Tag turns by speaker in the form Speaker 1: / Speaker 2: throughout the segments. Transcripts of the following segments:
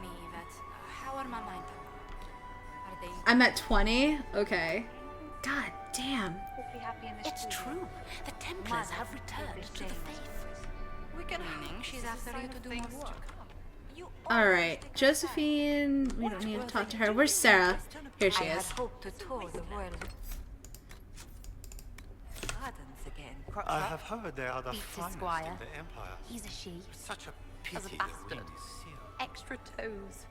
Speaker 1: me, Yvette, how are my mind? Are they...
Speaker 2: I'm at 20? Okay. God damn.
Speaker 3: It's true. The Templars have returned to the faith.
Speaker 1: We can meaning she's after you to do more work.
Speaker 2: Alright, Josephine, we don't need to talk to her. Where's Sarah? Here she
Speaker 1: I had
Speaker 2: is.
Speaker 1: hoped to tour the world. Gardens again.
Speaker 4: I have heard they are the
Speaker 3: Beats his
Speaker 4: finest
Speaker 3: squire.
Speaker 4: in the Empire.
Speaker 3: He's a she.
Speaker 4: Such a
Speaker 3: As a
Speaker 4: pity the
Speaker 3: bastard.
Speaker 4: wind is sealed.
Speaker 3: Extra toes.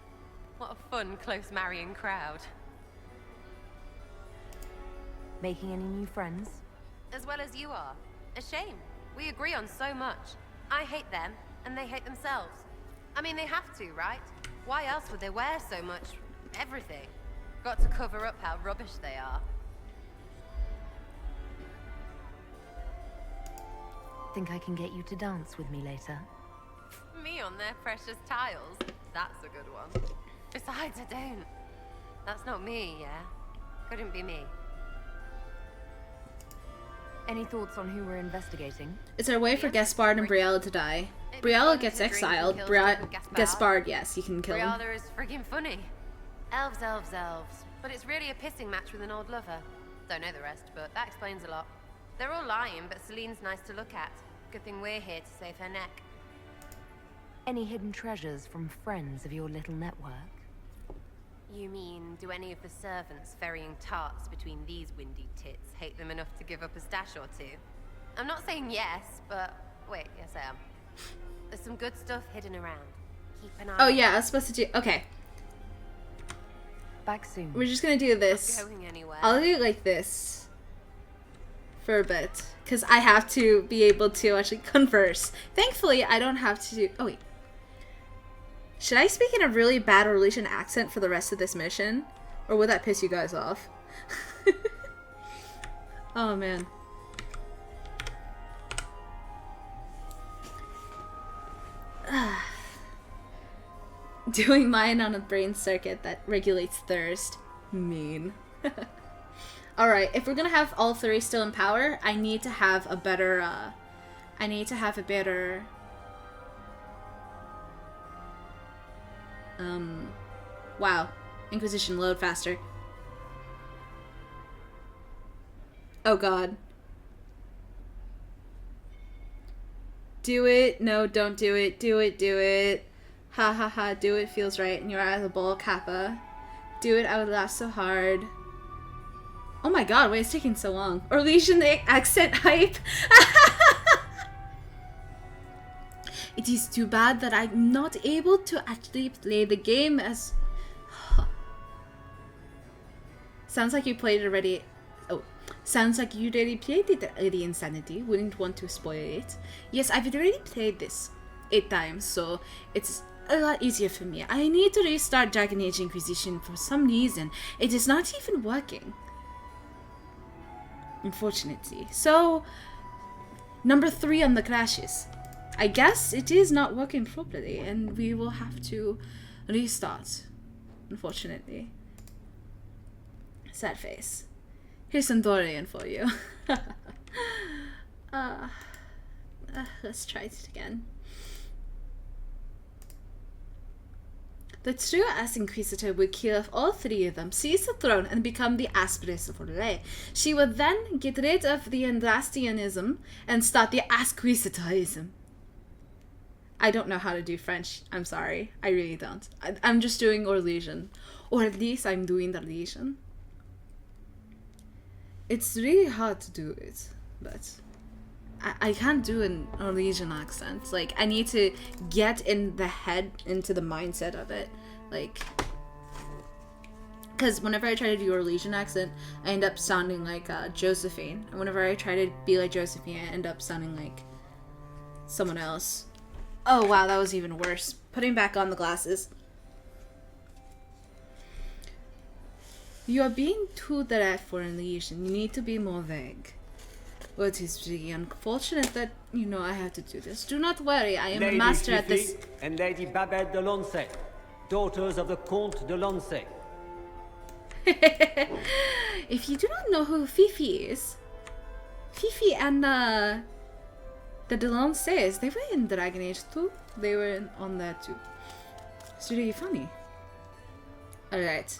Speaker 3: What a fun, close marrying crowd.
Speaker 5: Making any new friends?
Speaker 3: As well as you are. A shame. We agree on so much. I hate them, and they hate themselves. I mean, they have to, right? Why else would they wear so much... everything? Got to cover up how rubbish they are.
Speaker 5: Think I can get you to dance with me later?
Speaker 3: Me on their precious tiles? That's a good one. Besides, I don't. That's not me, yeah? Couldn't be me.
Speaker 5: Any thoughts on who we're investigating?
Speaker 2: It's our way for Gaspard and Briella to die. Briella gets exiled. Gaspard, yes, you can kill him.
Speaker 3: Briella is friggin' funny. Elves, elves, elves. But it's really a pissing match with an old lover. Don't know the rest, but that explains a lot. They're all lying, but Celine's nice to look at. Good thing we're here to save her neck.
Speaker 5: Any hidden treasures from friends of your little network?
Speaker 3: You mean, do any of the servants ferrying tarts between these windy tits hate them enough to give up a stash or two? I'm not saying yes, but... wait, yes I am. There's some good stuff hidden around. Keep an eye
Speaker 2: Oh
Speaker 3: on
Speaker 2: yeah, I was supposed to do... Okay.
Speaker 5: Back soon.
Speaker 2: We're just gonna do this.
Speaker 3: Not going anywhere.
Speaker 2: I'll do it like this. For a bit. Because I have to be able to actually converse. Thankfully, I don't have to do... Oh wait. Should I speak in a really bad Orlesian accent for the rest of this mission? Or would that piss you guys off? Oh man. Doing mine on a brain circuit that regulates thirst. Mean. Alright, if we're gonna have all three still in power, I need to have a better, wow. Inquisition, load faster. Oh god. Do it. No, don't do it. Do it, do it. Ha ha ha, do it feels right. And you're out of the ball, Kappa. Do it, I would laugh so hard. Oh my god, wait, it's taking so long. Orlesian accent hype. It is too bad that I'm not able to actually play the game as... Sounds like you played it already. Oh, sounds like you already played it, the Insanity. Wouldn't want to spoil it. Yes, I've already played this 8 times, so it's a lot easier for me. I need to restart Dragon Age Inquisition for some reason. It is not even working. Unfortunately. So, number 3 on the crashes. I guess it is not working properly, and we will have to restart. Unfortunately. Sad face. Here's some Dorian for you. Let's try it again. The true Inquisitor would kill off all 3 of them, seize the throne, and become the assquisitor-wws. She would then get rid of the Andrastianism and start the assquisitor-ism. I don't know how to do French. I'm sorry. I really don't. I'm just doing Orlesian. Or at least I'm doing the Orlesian. It's really hard to do it, but I can't do an Orlesian accent. Like, I need to get in the head, into the mindset of it. Like, because whenever I try to do Orlesian accent, I end up sounding like Josephine. And whenever I try to be like Josephine, I end up sounding like someone else. Oh wow, that was even worse. Putting back on the glasses. You are being too direct for Orlesian. You need to be more vague. Well, it is really unfortunate that, you know, I have to do this. Do not worry, I am
Speaker 6: Lady
Speaker 2: a master at
Speaker 6: Fifi
Speaker 2: this.
Speaker 6: and Lady Babette de Lancey, daughters of the Comte de Lancey.
Speaker 2: If you do not know who Fifi is, Fifi and the Delancés, they were in Dragon Age too. They were on that too. It's really funny. Alright.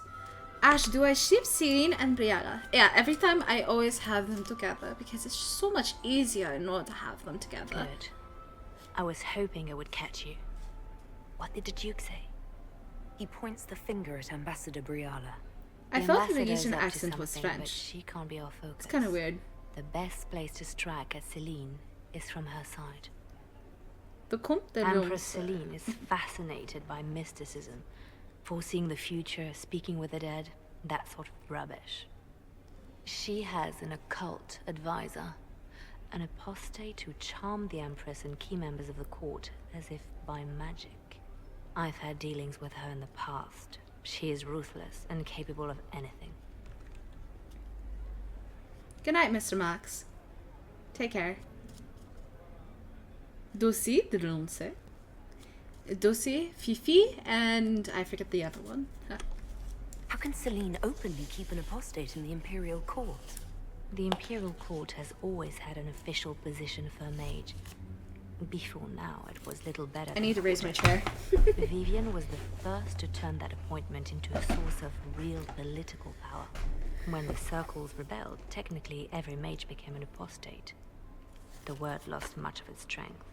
Speaker 2: Ashe, do I ship Celine and Brianna? Yeah, every time I always have them together because it's so much easier in order to have them together.
Speaker 5: Good. I was hoping I would catch you. What did the Duke say? He points the finger at Ambassador Briala.
Speaker 2: I
Speaker 5: The
Speaker 2: thought the
Speaker 5: ambassador's
Speaker 2: Orlesian
Speaker 5: up to
Speaker 2: accent was
Speaker 5: something, but
Speaker 2: French.
Speaker 5: she can't be our focus.
Speaker 2: It's kind of weird.
Speaker 5: The best place to strike at Celine is from her side.
Speaker 2: The Comte de
Speaker 5: Empress
Speaker 2: Lons.
Speaker 5: Celine is fascinated by mysticism, foreseeing the future, speaking with the dead, that sort of rubbish. She has an occult advisor, an apostate who charmed the Empress and key members of the court as if by magic. I've had dealings with her in the past. She is ruthless and capable of anything.
Speaker 2: Good night, Mr. Max. Take care. Dossi de Lons. Dossi, Fifi, and I forget the other one.
Speaker 5: How can Celine openly keep an apostate in the Imperial Court? The Imperial Court has always had an official position for a mage. Before now, it was little better.
Speaker 2: I need to raise my chair.
Speaker 5: Vivian was the first to turn that appointment into a source of real political power. When the circles rebelled, technically every mage became an apostate. The word lost much of its strength.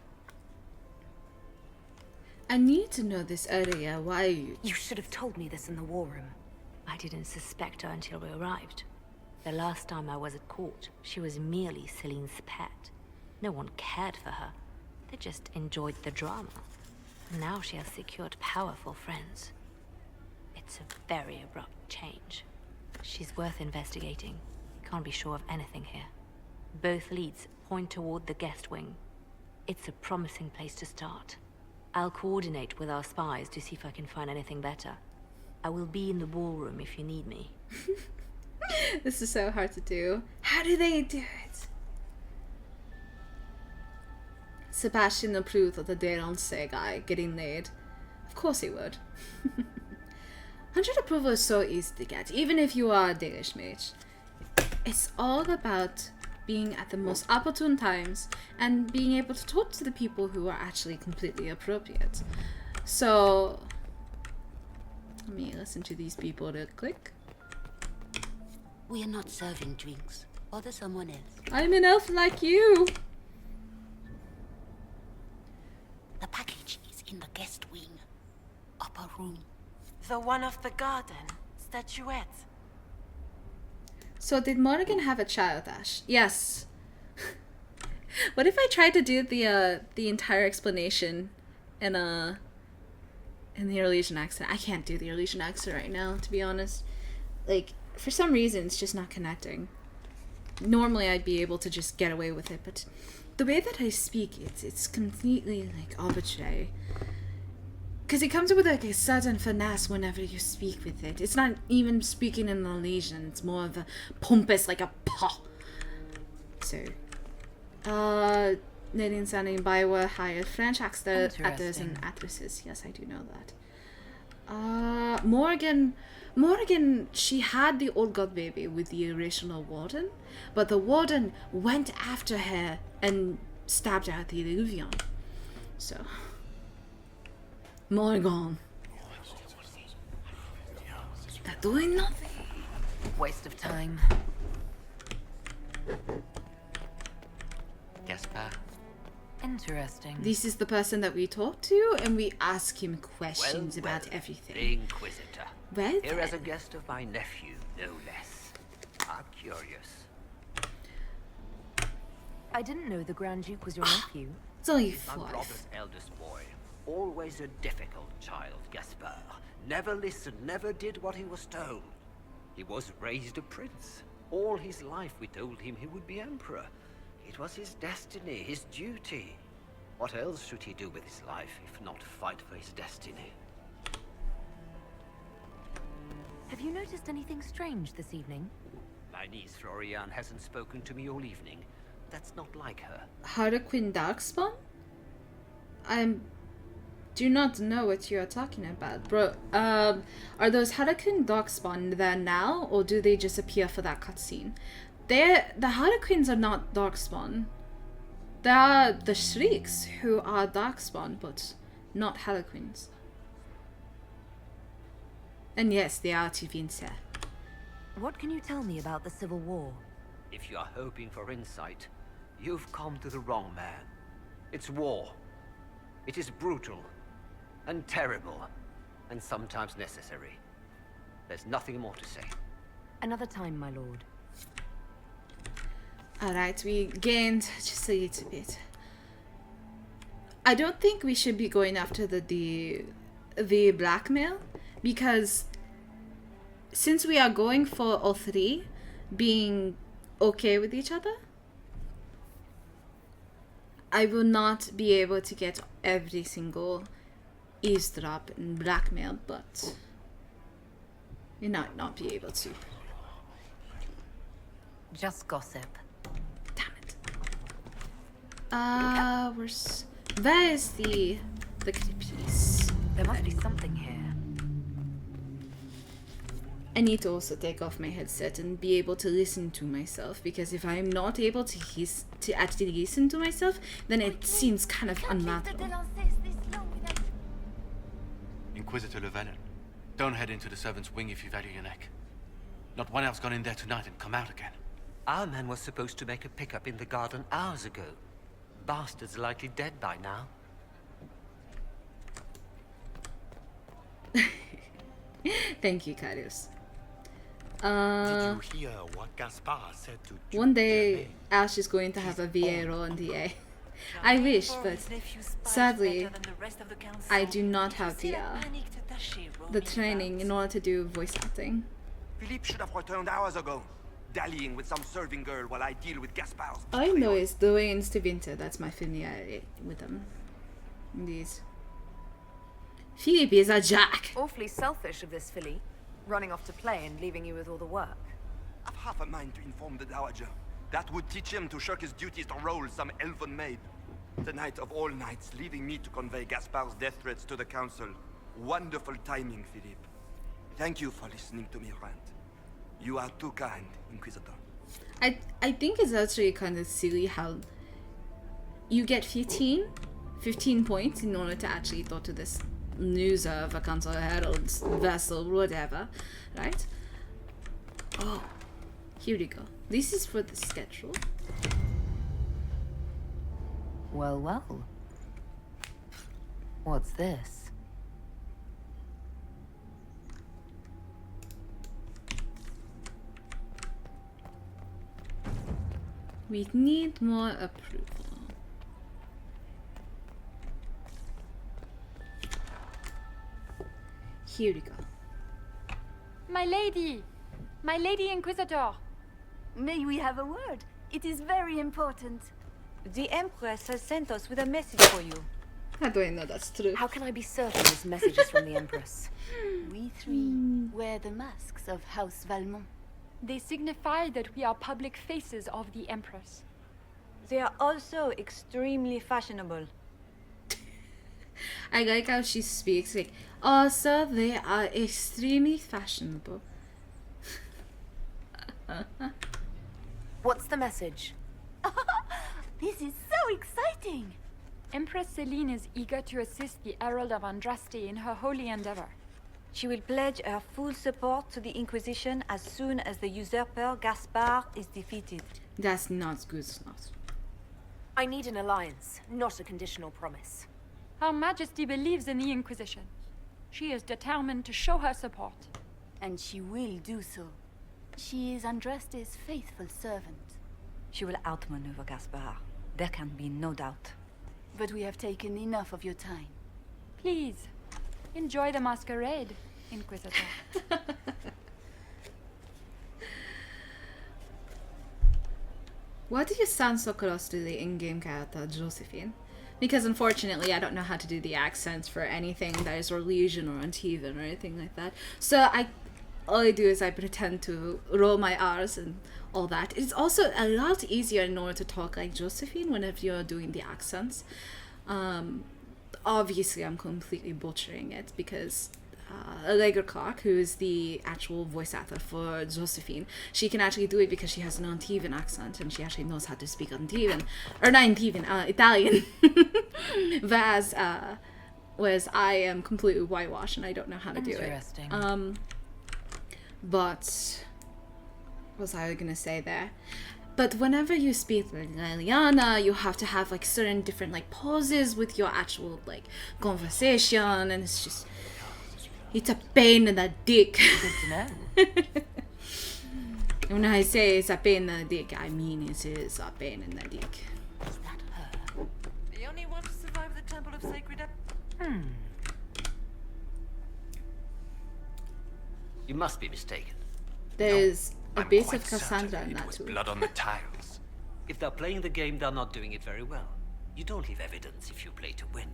Speaker 2: I need to know this earlier. Why you...
Speaker 5: You should have told me this in the war room. I didn't suspect her until we arrived. The last time I was at court, she was merely Celine's pet. No one cared for her. They just enjoyed the drama. Now she has secured powerful friends. It's a very abrupt change. She's worth investigating. Can't be sure of anything here. Both leads point toward the guest wing. It's a promising place to start. I'll coordinate with our spies to see if I can find anything better. I will be in the ballroom if you need me.
Speaker 2: This is so hard to do. How do they do it? Sebastian approved of the Deronce guy getting laid. Of course he would. 100 approval is so easy to get, even if you are a Danish mage. It's all about being at the most opportune times and being able to talk to the people who are actually completely appropriate. So, let me listen to these people real quick.
Speaker 4: We are not serving drinks. Order someone else.
Speaker 2: I'm an elf like you.
Speaker 4: The package is in the guest wing. Upper room.
Speaker 7: The one of the garden. Statuette.
Speaker 2: So did Morrigan have a child, Ashe? Yes. What if I tried to do the entire explanation in the Orlesian accent? I can't do the Orlesian accent right now, to be honest. Like, for some reason, it's just not connecting. Normally, I'd be able to just get away with it, but the way that I speak, it's completely, like, arbitrary. Because it comes with, like, a certain finesse whenever you speak with it. It's not even speaking in Orlesian. It's more of a pompous, like a pa. So, Nadine Sanning Bioware hired French actors and actresses. Yes, I do know that. Morrigan, she had the old god baby with the original warden, but the warden went after her and stabbed her at the Illuvion. So, Morrigan. They're doing nothing.
Speaker 5: Waste of time.
Speaker 8: Gaspar.
Speaker 5: Interesting.
Speaker 2: This is the person that we talk to, and we ask him questions about
Speaker 8: The
Speaker 2: everything.
Speaker 8: Inquisitor.
Speaker 2: Well,
Speaker 8: Here as a
Speaker 2: then.
Speaker 8: guest of my nephew, no less. I'm curious.
Speaker 5: I didn't know the Grand Duke was your nephew.
Speaker 2: It's only
Speaker 8: My
Speaker 2: 5.
Speaker 8: brother's eldest boy. Always a difficult child, Gaspar. Never listened, never did what he was told. He was raised a prince. All his life we told him he would be emperor. It was his destiny, his duty. What else should he do with his life if not fight for his destiny?
Speaker 5: Have you noticed anything strange this evening?
Speaker 8: My niece Florian hasn't spoken to me all evening. That's not like her.
Speaker 2: Harlequin Darkspawn? I do not know what you are talking about, bro. Are those Harlequin Darkspawn there now, or do they just appear for that cutscene? The Harlequins are not Darkspawn. They are the Shrieks who are Darkspawn, but not Harlequins. And yes, they are to Vince.
Speaker 5: What can you tell me about the Civil War?
Speaker 8: If you are hoping for insight, you've come to the wrong man. It's war. It is brutal, and terrible, and sometimes necessary. There's nothing more to say.
Speaker 5: Another time, my lord.
Speaker 2: Alright, we gained just a little bit. I don't think we should be going after the blackmail, because since we are going for all three being okay with each other, I will not be able to get every single eavesdrop and blackmail, but we might not be able to.
Speaker 3: Just gossip.
Speaker 2: Damn it. Where is the piece?
Speaker 5: There must be something here.
Speaker 2: I need to also take off my headset and be able to listen to myself, because if I'm not able to actually listen to myself, then it seems kind of unnatural.
Speaker 9: Inquisitor Lavellan, don't head into the servants' wing if you value your neck. Not one else gone in there tonight and come out again.
Speaker 8: Our man was supposed to make a pickup in the garden hours ago. Bastard's likely dead by now.
Speaker 2: Thank you, Karius.
Speaker 10: Did you hear what Gaspar said to
Speaker 2: One day, Ashe is going to have a VA role in DA. I wish, but sadly, I do not have the training in order to do voice acting.
Speaker 11: Philippe should have returned hours ago, dallying with some serving girl while I deal with Gaspar's.
Speaker 2: All I know is the way into Winter. That's my familiarity with them. Indeed. Philippe is a jack.
Speaker 12: Awfully selfish of this filly, running off to play and leaving you with all the work.
Speaker 11: I've half a mind to inform the Dowager. That would teach him to shirk his duties to roll some elven maid. Tonight of all nights, leaving me to convey Gaspar's death threats to the council. Wonderful timing, Philippe. Thank you for listening to me rant. You are too kind, Inquisitor.
Speaker 2: I think it's actually kind of silly how you get 15 points in order to actually go to this news of a council herald's vessel, whatever, right? Oh, here we go. This is for the schedule.
Speaker 5: Well, well. What's this?
Speaker 2: We need more approval. Here we go.
Speaker 1: My lady Inquisitor.
Speaker 13: May we have a word? It is very important. The Empress has sent us with a message for you.
Speaker 2: How do I know that's true?
Speaker 5: How can I be certain this message is from the Empress?
Speaker 13: We three wear the masks of House Valmont.
Speaker 1: They signify that we are public faces of the Empress.
Speaker 13: They are also extremely fashionable.
Speaker 2: I like how she speaks, like, also they are extremely fashionable.
Speaker 5: What's the message?
Speaker 13: This is so exciting!
Speaker 1: Empress Celine is eager to assist the Herald of Andraste in her holy endeavor.
Speaker 13: She will pledge her full support to the Inquisition as soon as the usurper Gaspar is defeated.
Speaker 2: That's not good, not.
Speaker 5: I need an alliance, not a conditional promise.
Speaker 1: Her Majesty believes in the Inquisition. She is determined to show her support.
Speaker 13: And she will do so. She is Andraste's faithful servant. She will outmaneuver Gaspar. There can be no doubt. But we have taken enough of your time.
Speaker 1: Please, enjoy the masquerade, Inquisitor.
Speaker 2: Why do you sound so close to the in-game character, Josephine? Because unfortunately, I don't know how to do the accents for anything that is Orlesian or Antivan or anything like that. So all I do is I pretend to roll my R's and all that. It's also a lot easier in order to talk like Josephine whenever you're doing the accents. Obviously, I'm completely butchering it because Allegra Clark, who is the actual voice actor for Josephine, she can actually do it because she has an Antivan accent and she actually knows how to speak Antivan, or not Antivan, Italian. Whereas whereas I am completely whitewashed and I don't know how to do it.
Speaker 7: Interesting.
Speaker 2: But what was I gonna say there? But whenever you speak like Liliana, you have to have like certain different like pauses with your actual like conversation, and it's a pain in the dick.
Speaker 7: Good to know.
Speaker 2: When I say it's a pain in the dick, I mean it is a pain in the dick.
Speaker 4: Is that her?
Speaker 7: The only one to survive the Temple of Sacred
Speaker 8: You must be mistaken.
Speaker 2: There's a
Speaker 10: I'm
Speaker 2: bit
Speaker 10: quite
Speaker 2: of Cassandra
Speaker 10: certain
Speaker 2: in
Speaker 10: it
Speaker 2: that
Speaker 10: was
Speaker 2: too.
Speaker 10: blood on the tiles.
Speaker 8: If they're playing the game, they're not doing it very well. You don't leave evidence if you play to win.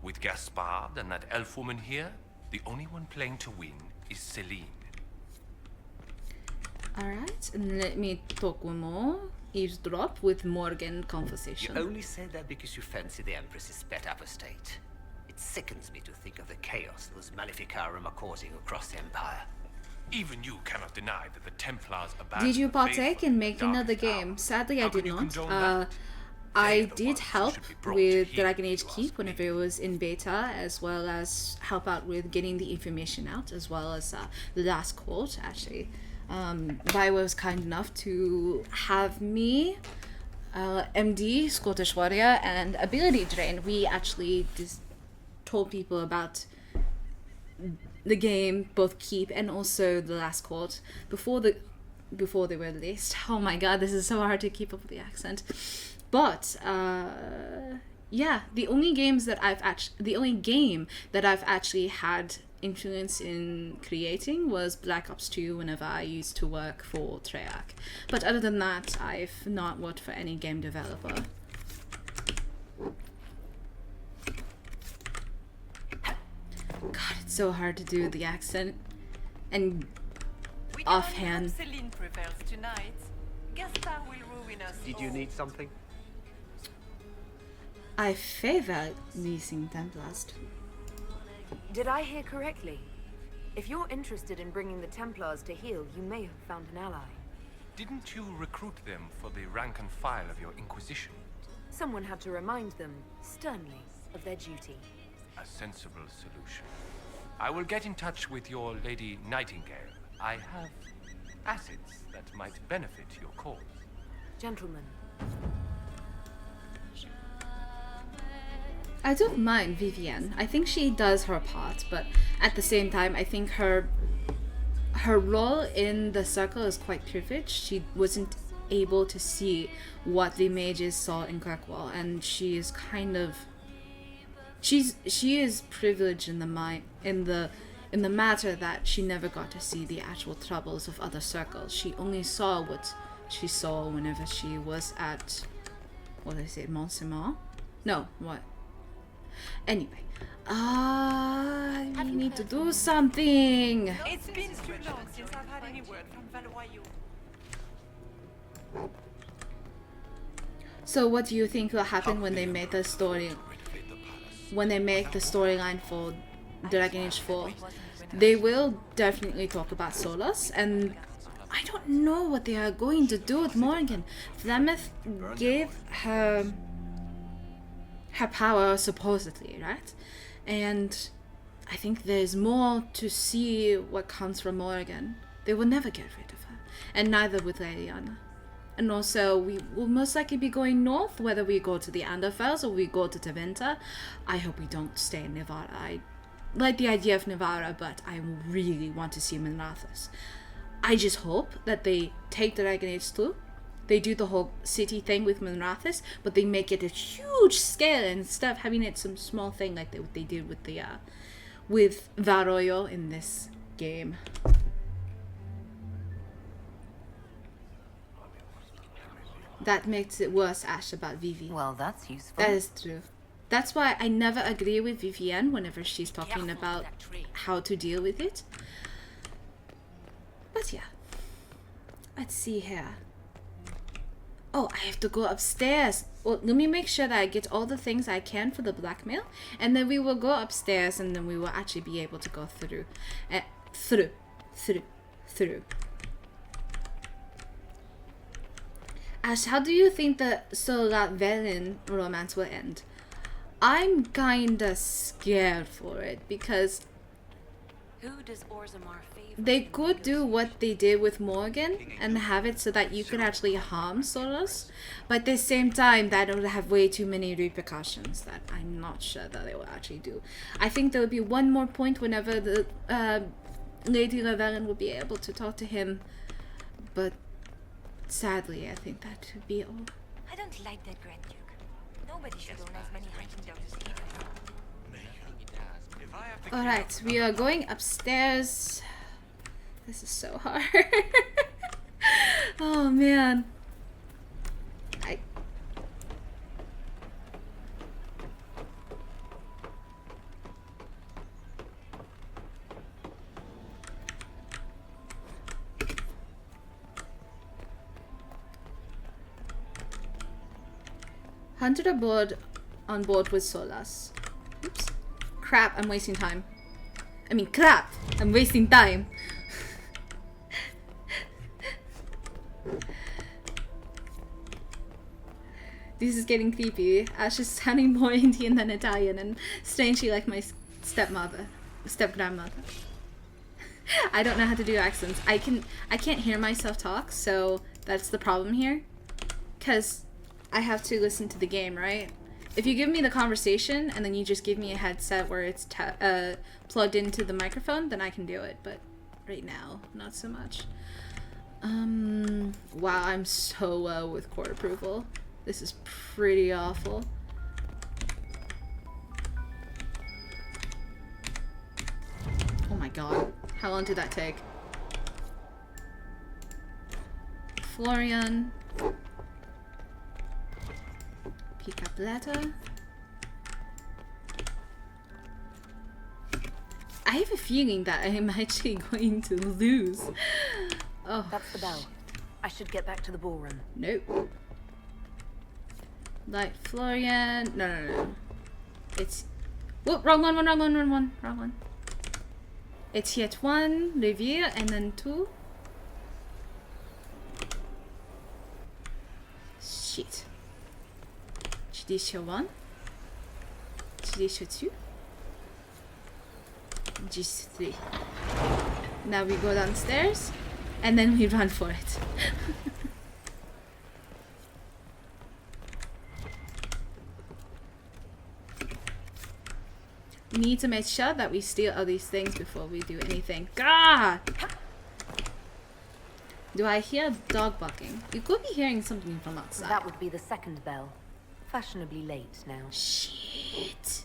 Speaker 10: With Gaspard and that elf woman here, the only one playing to win is Celine.
Speaker 2: Alright, and let me talk one more. Eavesdrop with Morgan conversation.
Speaker 8: You only say that because you fancy the Empress's pet apostate. It sickens me to think of the chaos those Maleficarum are causing across the Empire.
Speaker 10: Even you cannot deny that the Templars abandoned
Speaker 2: Did you
Speaker 10: the
Speaker 2: partake
Speaker 10: faithful
Speaker 2: in
Speaker 10: the
Speaker 2: making of the
Speaker 10: darkest hour.
Speaker 2: game? Sadly, I
Speaker 10: How
Speaker 2: did
Speaker 10: can you
Speaker 2: not.
Speaker 10: condone that?
Speaker 2: I
Speaker 10: They're the
Speaker 2: did
Speaker 10: ones who
Speaker 2: help
Speaker 10: should be brought
Speaker 2: with
Speaker 10: to
Speaker 2: Dragon
Speaker 10: heel,
Speaker 2: Age
Speaker 10: if you
Speaker 2: Keep
Speaker 10: ask
Speaker 2: whenever
Speaker 10: me.
Speaker 2: it was in beta, as well as help out with getting the information out, as well as the last quote, actually. Bio was kind enough to have me, MD, Scottish Warrior, and Ability Drain. We actually just told people about the game, both Keep and also the last quote, before they were released. Oh my god, this is so hard to keep up with the accent. But yeah, the only game that I've actually had influence in creating was Black Ops 2 whenever I used to work for Treyarch. But other than that, I've not worked for any game developer. God, it's so hard to do the accent and offhand.
Speaker 7: Celine prevails tonight. Gaspard will ruin us.
Speaker 8: Did you need something?
Speaker 2: I favor leasing Templars.
Speaker 12: Did I hear correctly? If you're interested in bringing the Templars to heel, you may have found an ally.
Speaker 10: Didn't you recruit them for the rank and file of your Inquisition?
Speaker 12: Someone had to remind them, sternly, of their duty.
Speaker 10: A sensible solution. I will get in touch with your Lady Nightingale. I have assets that might benefit your cause.
Speaker 12: Gentlemen,
Speaker 2: I don't mind Vivienne. I think she does her part, but at the same time, I think her role in the circle is quite privileged. She wasn't able to see what the mages saw in Kirkwall, and she is kind of she is privileged in the matter that she never got to see the actual troubles of other circles. She only saw what she saw whenever she was at, what is it, Mont-Saint-Maur? No, what? Anyway, we need to do something.
Speaker 7: It's been too long since I've had any word from Valois.
Speaker 2: So what do you think will happen when they make the story? When they make the storyline for Dragon Age 4? They will definitely talk about Solas, and I don't know what they are going to do with Morgan. Flemeth gave her power, supposedly, right? And I think there's more to see what comes from Morgan. They will never get rid of her, and neither would Liliana. And also, we will most likely be going north, whether we go to the Anderfels or we go to Taventa. I hope we don't stay in Nevada. I like the idea of Nevada, but I really want to see Minrathous. I just hope that they take Dragon Age 2, they do the whole city thing with Minrathous, but they make it a huge scale instead of having it some small thing like they did with the with Varoyo in this game. That makes it worse, Ashe, about Vivi.
Speaker 7: Well, that's useful.
Speaker 2: That is true. That's why I never agree with Vivienne whenever she's talking about how to deal with it. But yeah. Let's see here. Oh, I have to go upstairs. Well, let me make sure that I get all the things I can for the blackmail, and then we will go upstairs, and then we will actually be able to go through. Through. Ashe, how do you think the Lavellan romance will end? I'm kinda scared for it because
Speaker 5: Who does Orzammar favor?
Speaker 2: they could do what they did with Morgan and have it so that you could actually harm Solos, but at the same time that would have way too many repercussions that I'm not sure that they will actually do. I think there would be one more point whenever the Lady Lavellan would be able to talk to him, but sadly I think that would be all.
Speaker 5: I don't like that Grand Duke. Nobody should own as many hunting dogs as he does.
Speaker 2: Alright, we are going upstairs. This is so hard. Oh man. Hunted on board with Solas. Oops. Crap, I'm wasting time. I mean, crap! I'm wasting time. This is getting creepy. Ashe is sounding more Indian than Italian and strangely like my step-grandmother. I don't know how to do accents. I can't hear myself talk, so that's the problem here. 'Cause I have to listen to the game, right? If you give me the conversation and then you just give me a headset where it's plugged into the microphone, then I can do it. But right now, not so much. Wow, I'm so low with court approval. This is pretty awful. Oh my god. How long did that take? Florian. Pick up letter. I have a feeling that I am actually going to lose. Oh,
Speaker 12: that's the bell. I should get back to the ballroom.
Speaker 2: Nope. Like Florian. No. It's. Whoop, wrong one. It's yet one, Revere, and then two. Shit. Judicial 1. Judicial 2. Just 3. Now we go downstairs and then we run for it. We need to make sure that we steal all these things before we do anything. God! Do I hear dog barking? You could be hearing something from outside.
Speaker 12: That would be the second bell. Fashionably late now.
Speaker 2: Shit.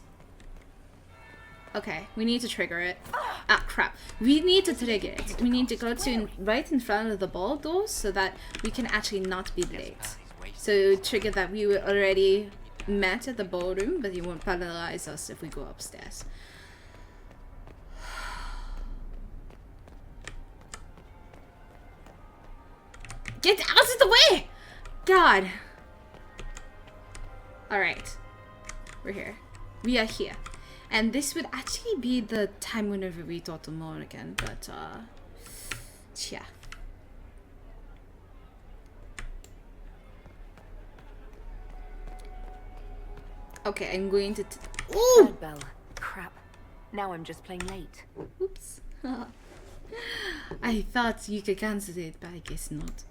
Speaker 2: Okay, we need to trigger it. Ah, crap. We need to trigger it. We need to go to right in front of the ball door so that we can actually not be late. So trigger that we were already met at the ballroom, but you won't penalize us if we go upstairs. Get out of the way! God. Alright. We're here. We are here. And this would actually be the time whenever we talk to Morgan, but yeah. Okay, I'm going to ooh!
Speaker 12: Third bell. Crap. Now I'm just plain late.
Speaker 2: Oops. I thought you could cancel it, but I guess not.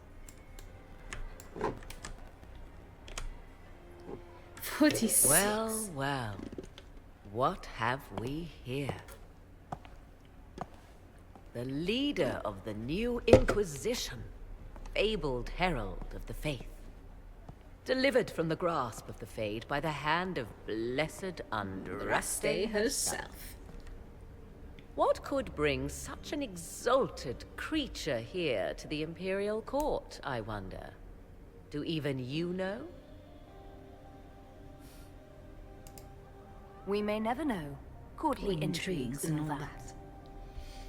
Speaker 2: 46.
Speaker 14: Well. What have we here? The leader of the new Inquisition, fabled herald of the faith. Delivered from the grasp of the Fade by the hand of blessed Andraste herself. What could bring such an exalted creature here to the Imperial Court, I wonder? Do even you know?
Speaker 12: We may never know. Courtly intrigues and all that.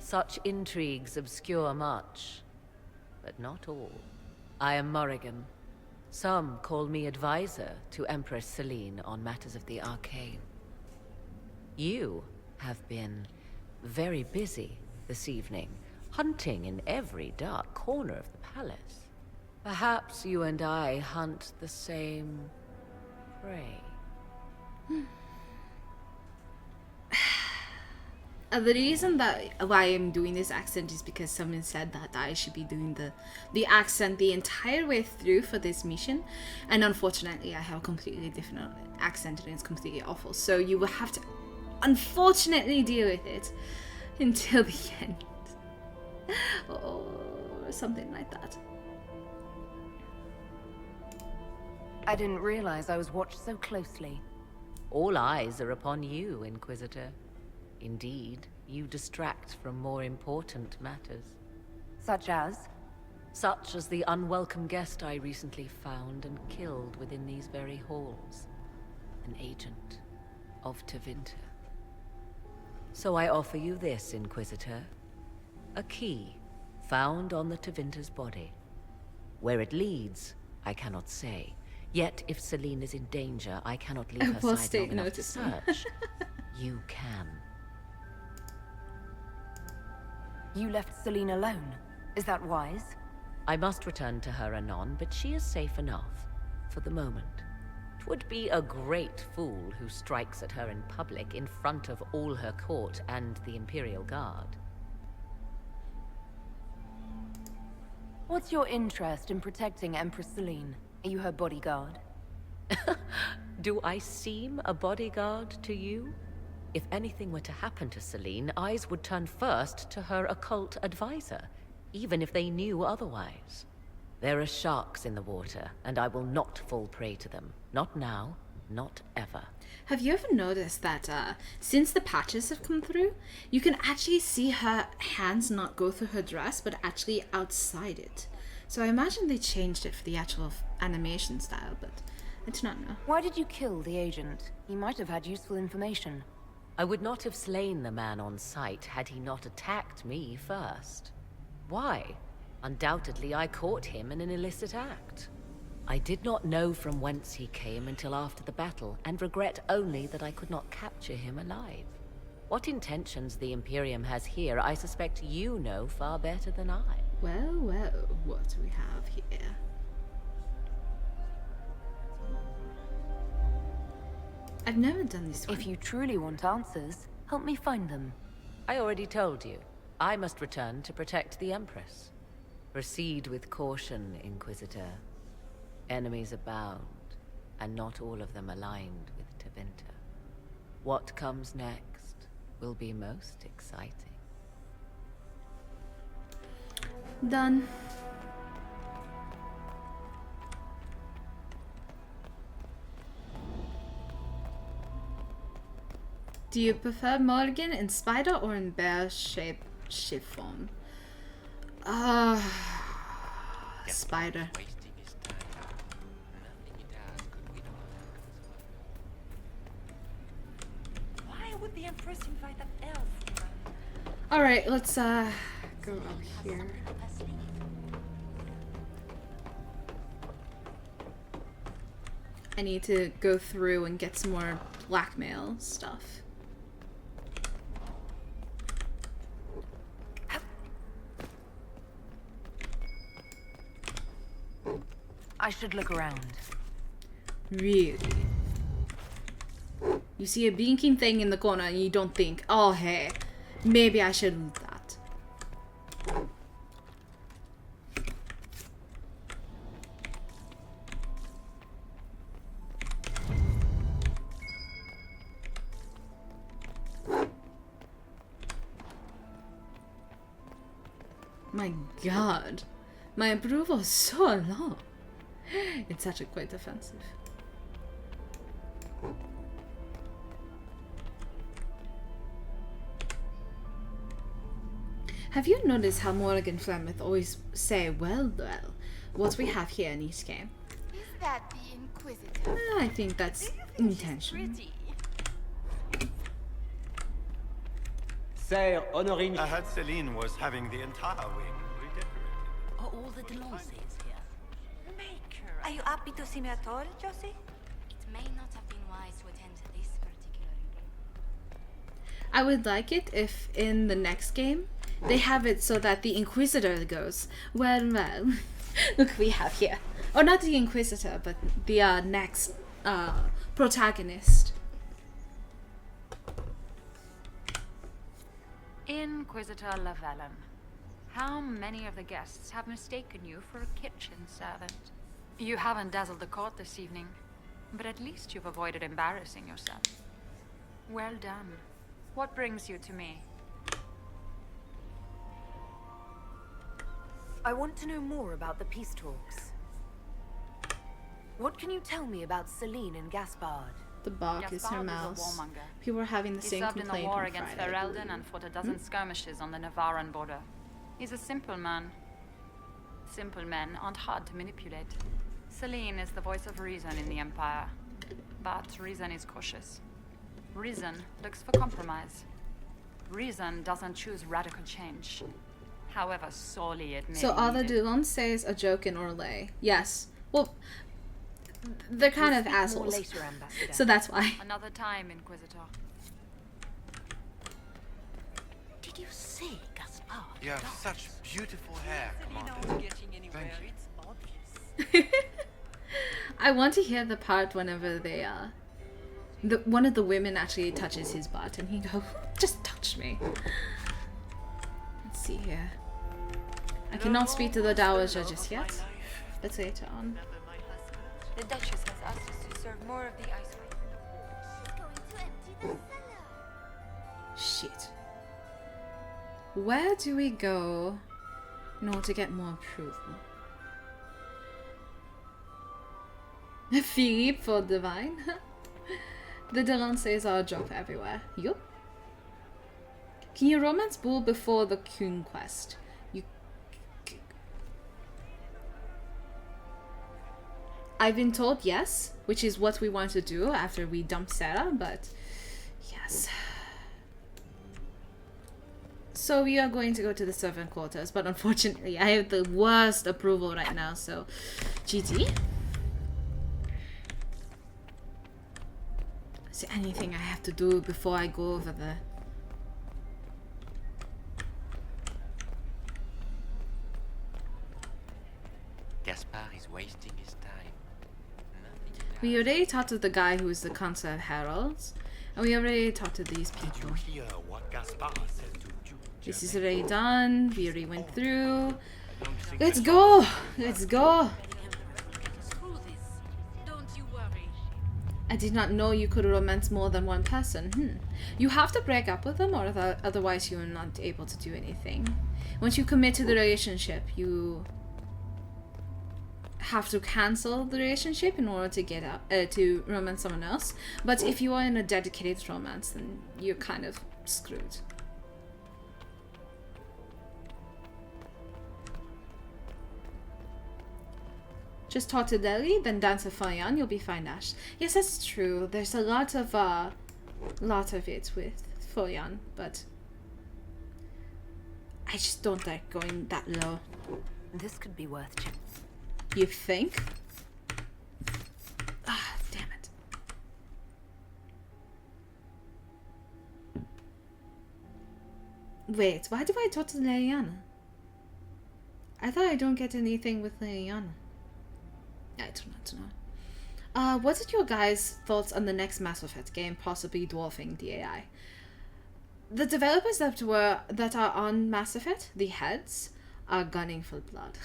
Speaker 14: Such intrigues obscure much, but not all. I am Morrigan. Some call me advisor to Empress Celine on matters of the arcane. You have been very busy this evening, hunting in every dark corner of the palace. Perhaps you and I hunt the same prey.
Speaker 2: the reason that why I'm doing this accent is because someone said that I should be doing the accent the entire way through for this mission, and unfortunately I have a completely different accent and it's completely awful, so you will have to unfortunately deal with it until the end. Or something like that.
Speaker 12: I didn't realize I was watched so closely.
Speaker 14: All eyes are upon you, Inquisitor. Indeed, you distract from more important matters.
Speaker 12: Such as?
Speaker 14: Such as the unwelcome guest I recently found and killed within these very halls. An agent of Tevinter. So I offer you this, Inquisitor. A key found on the Tevinter's body. Where it leads, I cannot say. Yet, if Celine is in danger, I cannot leave her side long enough to search. You can.
Speaker 12: You left Celine alone. Is that wise?
Speaker 14: I must return to her anon, but she is safe enough. For the moment. 'Twould be a great fool who strikes at her in public in front of all her court and the Imperial Guard.
Speaker 12: What's your interest in protecting Empress Celine? Are you her bodyguard?
Speaker 14: Do I seem a bodyguard to you? If anything were to happen to Celine, eyes would turn first to her occult advisor, even if they knew otherwise. There are sharks in the water, and I will not fall prey to them. Not now, not ever.
Speaker 2: Have you ever noticed that since the patches have come through, you can actually see her hands not go through her dress, but actually outside it? So I imagine they changed it for the actual animation style, but I do not know.
Speaker 12: Why did you kill the agent? He might have had useful information.
Speaker 14: I would not have slain the man on sight had he not attacked me first. Why? Undoubtedly, I caught him in an illicit act. I did not know from whence he came until after the battle, and regret only that I could not capture him alive. What intentions the Imperium has here, I suspect you know far better than I.
Speaker 2: Well, well, what do we have here? I've never done this one.
Speaker 12: If you truly want answers, help me find them.
Speaker 14: I already told you. I must return to protect the Empress. Proceed with caution, Inquisitor. Enemies abound, and not all of them aligned with Tevinter. What comes next will be most exciting.
Speaker 2: Done. Do you prefer Morgan in spider or in bear-shaped chiffon? Spider.
Speaker 7: Why would the Empress invite an elf?
Speaker 2: Alright, let's go up here. I need to go through and get some more blackmail stuff.
Speaker 12: I should look around.
Speaker 2: Really? You see a blinking thing in the corner and you don't think, oh hey, maybe I should loot that. My god, my approval is so low. It's actually quite offensive. Have you noticed how Morgan Flemeth always say, well, what we have here in each game?
Speaker 15: Is that the Inquisitor?
Speaker 2: I think that's intentional.
Speaker 6: Sir Honorin.
Speaker 16: I heard Celine was having the entire wing redecorated.
Speaker 4: Are all the Delonces here?
Speaker 7: Are you happy to see me at all, Josie?
Speaker 15: It may not have been wise to attend to this particular evening.
Speaker 2: I would like it if in the next game they have it so that the Inquisitor goes, well, look we have here. Or not the Inquisitor, but the next protagonist.
Speaker 1: Inquisitor Lavellan, how many of the guests have mistaken you for a kitchen servant? You haven't dazzled the court this evening, but at least you've avoided embarrassing yourself. Well done. What brings you to me?
Speaker 12: I want to know more about the peace talks. What can you tell me about Celine and Gaspard?
Speaker 2: The bark is her mouse. People are having the same complaint on Friday.
Speaker 1: He served in the war against Ferelden and fought a dozen skirmishes on the Navarran border. He's a simple man. Simple men aren't hard to manipulate. Celine is the voice of reason in the Empire. But reason is cautious. Reason looks for compromise. Reason doesn't choose radical change, however sorely it may be.
Speaker 2: So are the Delancés a joke in Orlais? Yes. Well, they're kind of assholes.
Speaker 12: Later, Ambassador.
Speaker 2: So that's why.
Speaker 1: Another time, Inquisitor.
Speaker 4: Did you see Gaspard?
Speaker 9: You have such beautiful hair, Commander. Thank you.
Speaker 2: I want to hear the part whenever they one of the women actually touches his butt and he goes, just touch me. Let's see here. I cannot speak to the Dowager just yet. But later on.
Speaker 7: The Duchess has asked us to serve more of the ice cream.
Speaker 15: She's going to empty the cellar.
Speaker 2: Shit. Where do we go in order to get more approval? Philippe for divine. The Delancés are a joke everywhere. Yup. Can you romance Bull before the conquest? I've been told yes, which is what we want to do after we dump Sarah, but yes. So we are going to go to the servant quarters, but unfortunately I have the worst approval right now, so GG. Is there anything I have to do before I go over there?
Speaker 17: Gaspard is wasting his time.
Speaker 2: We already talked to the guy who is the Council of Heralds, and we already talked to these people.
Speaker 16: Did you hear what Gaspard said to you?
Speaker 2: This is already done. We already went through. Let's go! Let's go! I did not know you could romance more than one person. You have to break up with them, or otherwise you are not able to do anything. Once you commit to the relationship, you have to cancel the relationship in order to get out to romance someone else. But if you are in a dedicated romance, then you're kind of screwed. Just talk to Deli, then dance with Folion, you'll be fine, Ashe. Yes, that's true. There's a lot of it with Folion, but I just don't like going that low.
Speaker 12: This could be worth checking.
Speaker 2: You think? Ah, damn it. Wait, why do I talk to Leliana? I thought I don't get anything with Leliana. I do not know. What are your guys' thoughts on the next Mass Effect game possibly dwarfing the AI? The developers that are on Mass Effect, the heads, are gunning for blood.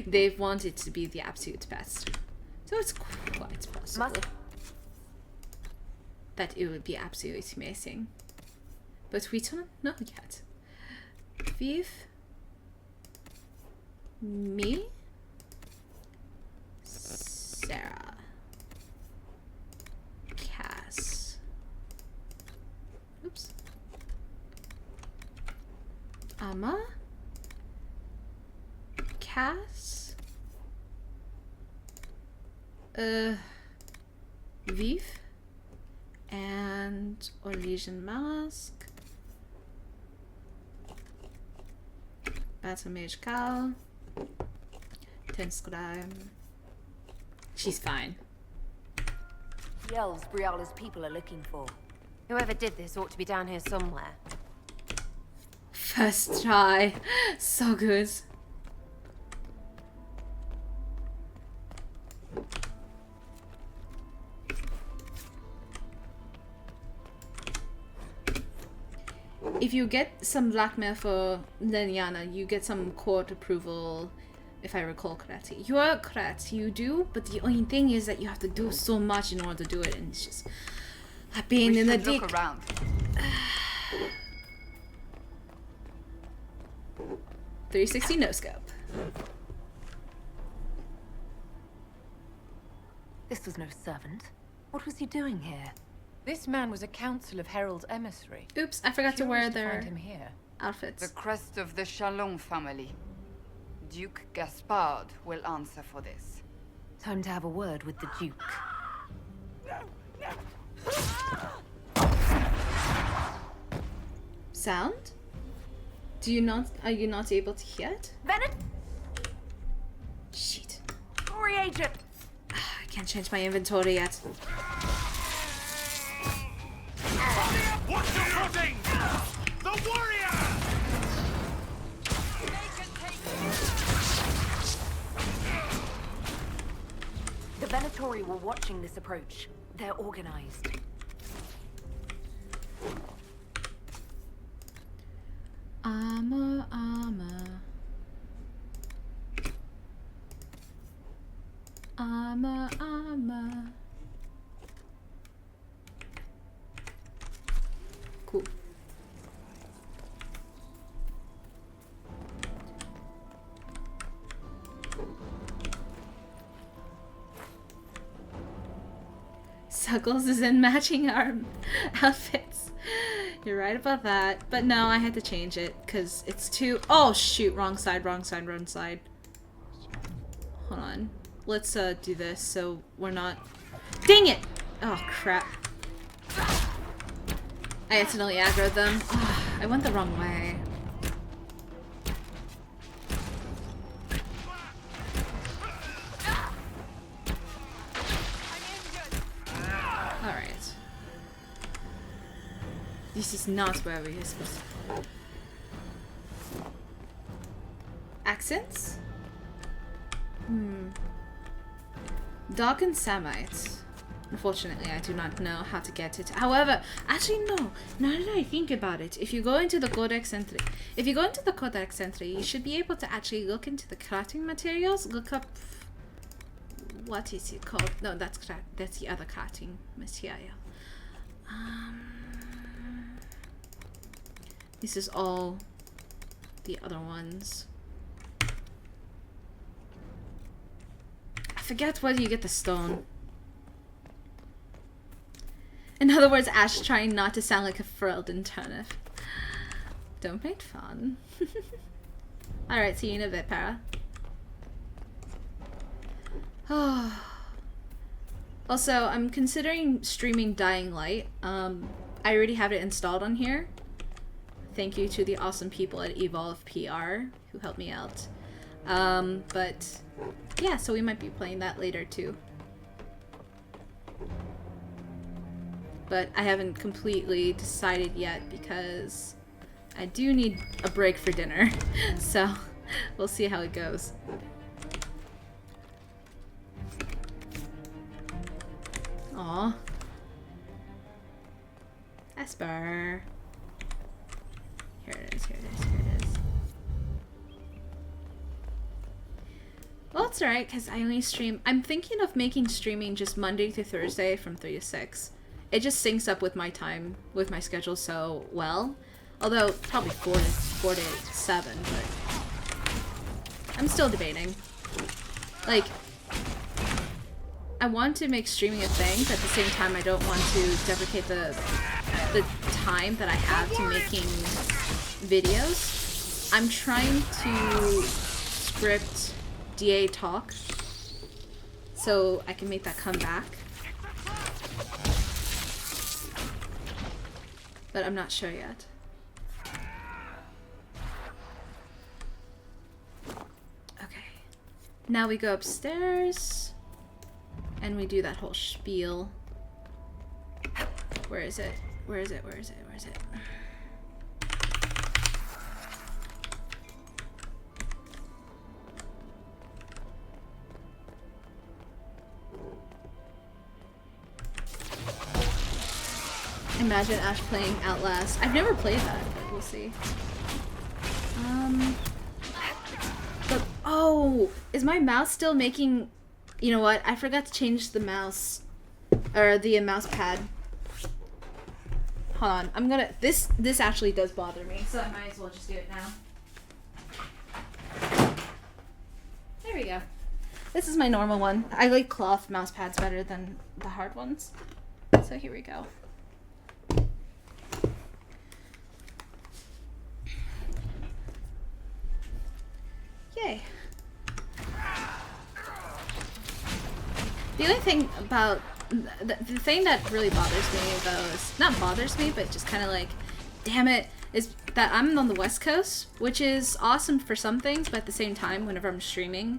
Speaker 2: They want it to be the absolute best. So it's quite possible that it would be absolutely amazing. But we don't know yet. Viv, me, Sarah, Cass, oops, Amma, Cass, Viv, and Orlesian Mask, Battle Mage Cal, Tenscribe. She's fine.
Speaker 12: The elves Briala's people are looking for.
Speaker 3: Whoever did this ought to be down here somewhere.
Speaker 2: First try. So good. if you get some blackmail for Liliana, you get some court approval, if I recall correctly. You are correct, you do, but the only thing is that you have to do so much in order to do it, and it's just a pain in the dick.
Speaker 13: Look around.
Speaker 2: 360 no scope.
Speaker 12: This was no servant. What was he doing here?
Speaker 7: This man was a council of Herald's emissary.
Speaker 2: Oops, I forgot to wear their
Speaker 7: find him here.
Speaker 2: outfits.
Speaker 18: The crest of the Chalon family. Duke Gaspard will answer for this.
Speaker 12: Time to have a word with the Duke.
Speaker 2: Sound? Are you not able to hear it?
Speaker 12: Bennett!
Speaker 2: Shit.
Speaker 12: Reagent!
Speaker 2: I can't change my inventory yet.
Speaker 19: What's your footing? The warrior!
Speaker 12: The Venatori were watching this approach. They're organized.
Speaker 2: Armor. Cool. Suckles is in matching arm outfits. You're right about that. But no, I had to change it because it's too... Oh, shoot. Wrong side. Hold on. Let's do this so we're not... Dang it! Oh, crap. I accidentally aggroed them. Oh, I went the wrong way. Alright. This is not where we are supposed to go. Accents? Dark and Samite. Unfortunately, I do not know how to get it. However, actually no. Now that I think about it, if you go into the Codex entry, you should be able to actually look into the crafting materials. Look up... What is it called? No, that's the other crafting material. This is all the other ones. I forget where you get the stone. In other words, Ashe trying not to sound like a Ferelden turnip. Don't make fun. Alright, see you in a bit, Para. Also, I'm considering streaming Dying Light. I already have it installed on here. Thank you to the awesome people at Evolve PR who helped me out. But yeah, so we might be playing that later too. But I haven't completely decided yet because I do need a break for dinner. So we'll see how it goes. Aw. Esper. Here it is. Well, it's alright, because I only stream... I'm thinking of making streaming just Monday to Thursday from 3 to 6. It just syncs up with my time, with my schedule so well. Although, probably 4 to 7, but... I'm still debating. Like... I want to make streaming a thing, but at the same time I don't want to deprecate the time that I have to making videos. I'm trying to script DA talk so I can make that come back. But I'm not sure yet. Okay. Now we go upstairs and we do that whole spiel. Where is it? Where is it? Imagine Ashe playing Outlast. I've never played that, but we'll see. But, oh, is my mouse still making... You know what? I forgot to change the mouse. Or the mouse pad. Hold on. I'm gonna... This actually does bother me, so I might as well just do it now. There we go. This is my normal one. I like cloth mouse pads better than the hard ones. So here we go. Yay. The only thing about the thing that really bothers me though is not bothers me, but just kind of like, damn it, is that I'm on the West Coast, which is awesome for some things, but at the same time, whenever I'm streaming,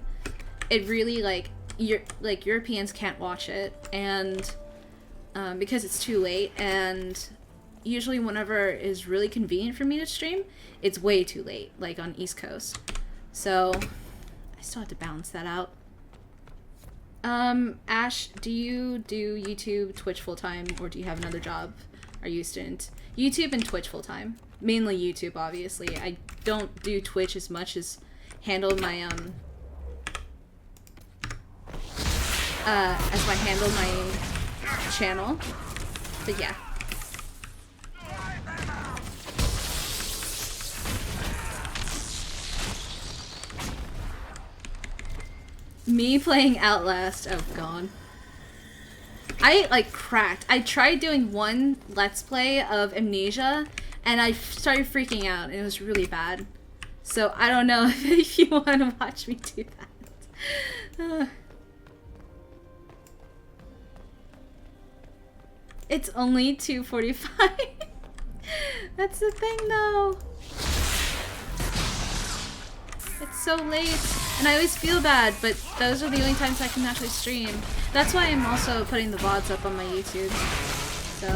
Speaker 2: it really like Europeans can't watch it, and because it's too late, and usually whenever it is really convenient for me to stream, it's way too late, like on East Coast. So I still have to balance that out. Ashe, do you do YouTube, Twitch full-time, or do you have another job? Are you a student? YouTube and Twitch full-time. Mainly YouTube, obviously. I don't do Twitch as much as handle my, channel. But yeah. Me playing Outlast. Oh, God. I, like, cracked. I tried doing one Let's Play of Amnesia, and I started freaking out, and it was really bad. So, I don't know if you want to watch me do that. It's only 2:45. That's the thing, though. It's so late, and I always feel bad, but those are the only times I can actually stream. That's why I'm also putting the VODs up on my YouTube. So.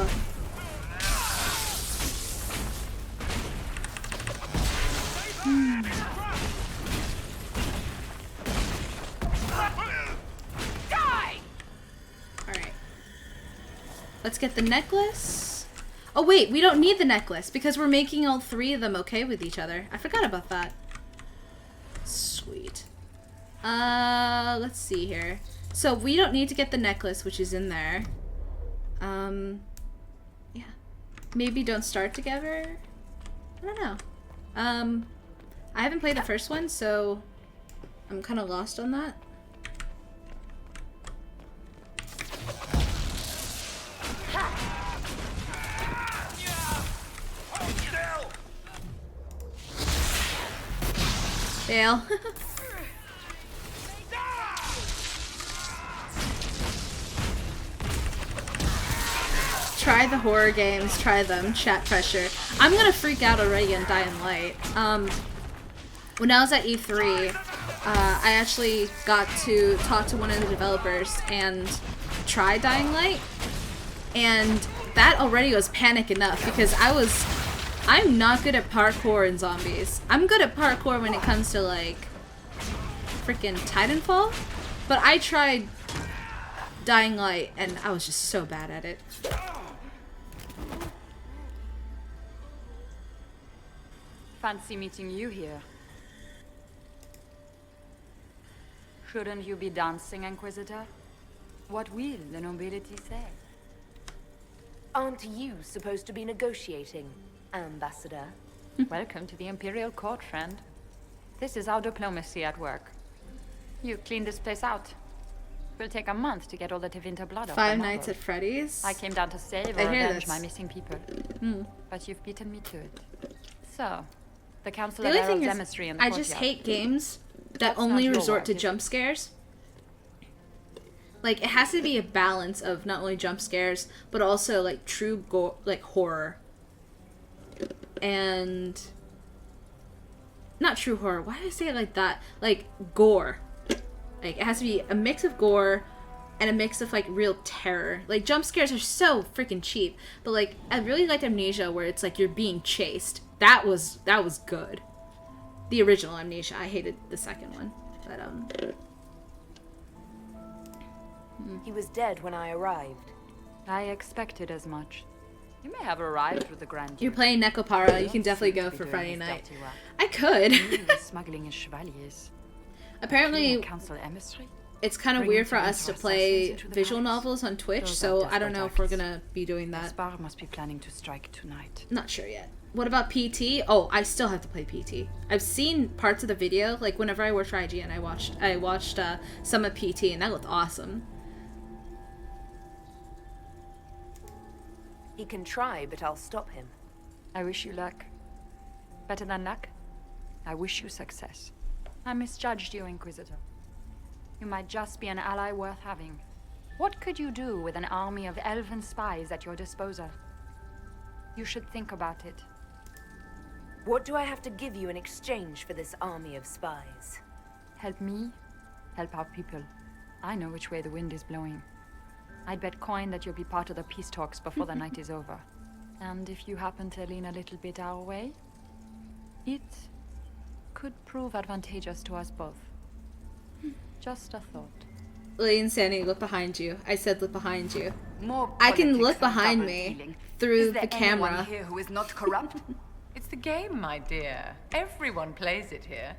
Speaker 2: Alright. Let's get the necklace. Oh wait, we don't need the necklace because we're making all three of them okay with each other. I forgot about that. Sweet. Let's see here. So we don't need to get the necklace, which is in there. Yeah. Maybe don't start together? I don't know. I haven't played the first one, so I'm kind of lost on that. Fail. Try the horror games, try them, chat pressure. I'm gonna freak out already in Dying Light. When I was at E3, I actually got to talk to one of the developers and try Dying Light, and that already was panic enough because I'm not good at parkour in zombies. I'm good at parkour when it comes to like freaking Titanfall, but I tried Dying Light and I was just so bad at it.
Speaker 1: Fancy meeting you here. Shouldn't you be dancing, Inquisitor? What will the nobility say?
Speaker 12: Aren't you supposed to be negotiating, Ambassador?
Speaker 1: Welcome to the Imperial Court, friend. This is our diplomacy at work. You cleaned this place out. Will take a month to get all the Tevinter blood off.
Speaker 2: Five Nights at Freddy's.
Speaker 1: I came down to save or avenge my missing people. But you've beaten me to it. So, the Council of Herald's emissary in the courtyard.
Speaker 2: I just hate games that only resort to jump scares. Like, it has to be a balance of not only jump scares, but also like true horror. And not true horror. Why did I say it like that? Like gore. Like, it has to be a mix of gore and a mix of like real terror. Like, jump scares are so freaking cheap, but like I really liked Amnesia, where it's like you're being chased. That was good. The original Amnesia. I hated the second one, but
Speaker 12: He was dead when I arrived.
Speaker 1: I expected as much. You may have arrived with the grandeur.
Speaker 2: You're playing Nekopara. You can definitely go for Friday night. I could.
Speaker 1: Smuggling in chevaliers.
Speaker 2: Apparently,
Speaker 1: council emissary.
Speaker 2: it's kind of weird for us to play visual novels on Twitch, so I don't know if we're gonna be doing that.
Speaker 1: Gaspard must be planning to strike tonight.
Speaker 2: Not sure yet. What about PT? Oh, I still have to play PT. I've seen parts of the video, like whenever I worked for IGN, I watched some of PT, and that looked awesome.
Speaker 12: He can try, but I'll stop him.
Speaker 1: I wish you luck. Better than luck, I wish you success. I misjudged you, Inquisitor. You might just be an ally worth having. What could you do with an army of elven spies at your disposal? You should think about it.
Speaker 12: What do I have to give you in exchange for this army of spies?
Speaker 1: Help me, help our people. I know which way the wind is blowing. I'd bet coin that you'll be part of the peace talks before the night is over. And if you happen to lean a little bit our way, it could prove advantageous to us both. Just a thought.
Speaker 2: Lady Insanity, look behind you. I said look behind you.
Speaker 18: More
Speaker 2: I can look
Speaker 18: politics
Speaker 2: behind
Speaker 18: and
Speaker 2: me
Speaker 18: double-dealing.
Speaker 2: through
Speaker 18: Is there
Speaker 2: the camera.
Speaker 18: anyone here who is not corrupt?
Speaker 7: It's the game, my dear. Everyone plays it here.